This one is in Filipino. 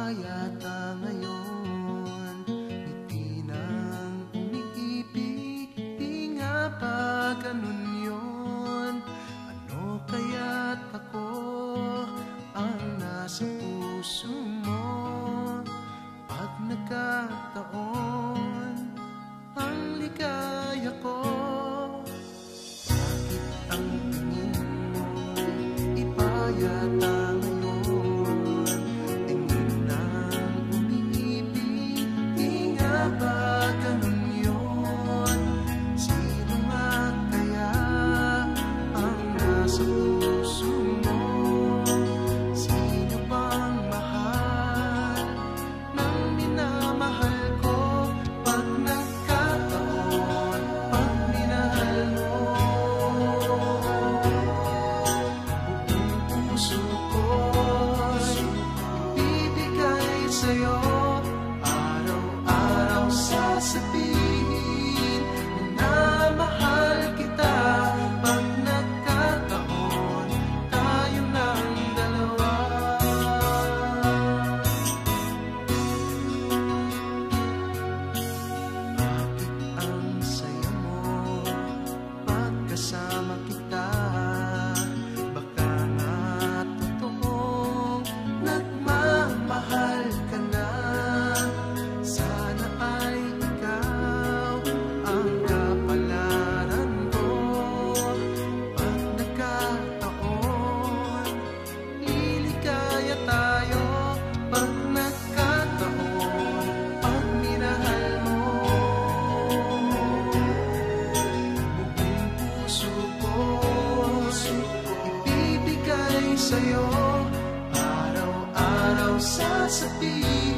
Payata ngayon, ngiti ng umiibig. Di nga ba ganun yun? Ano kaya't ako ang nasa puso mo? Pag nagkataon ang ligaya ko, bakit ang tingin mo'y ipayata ngayon? Tingin ng umiibig, di nga ba ganun yun? Sino nga kaya ang nasa puso mo? Sino bang mahal ng minamahal ko? Pag nagkataon, pag minahal mo, buong puso ko'y ibibigay sa'yo. Araw-araw sasabihin na mahal kita. Pag nagkataon, tayo ng dalawa. Bakit ang saya mo pag kasama kita? Baka nga totoong nagmamahal ka na. Sana ay ikaw ang kapalaran ko. Pag nagkataon, liligaya tayo. Pag nagkataon, pag minahal mo, buong puso ko ibibigay sa'yo. Araw-araw sasabihin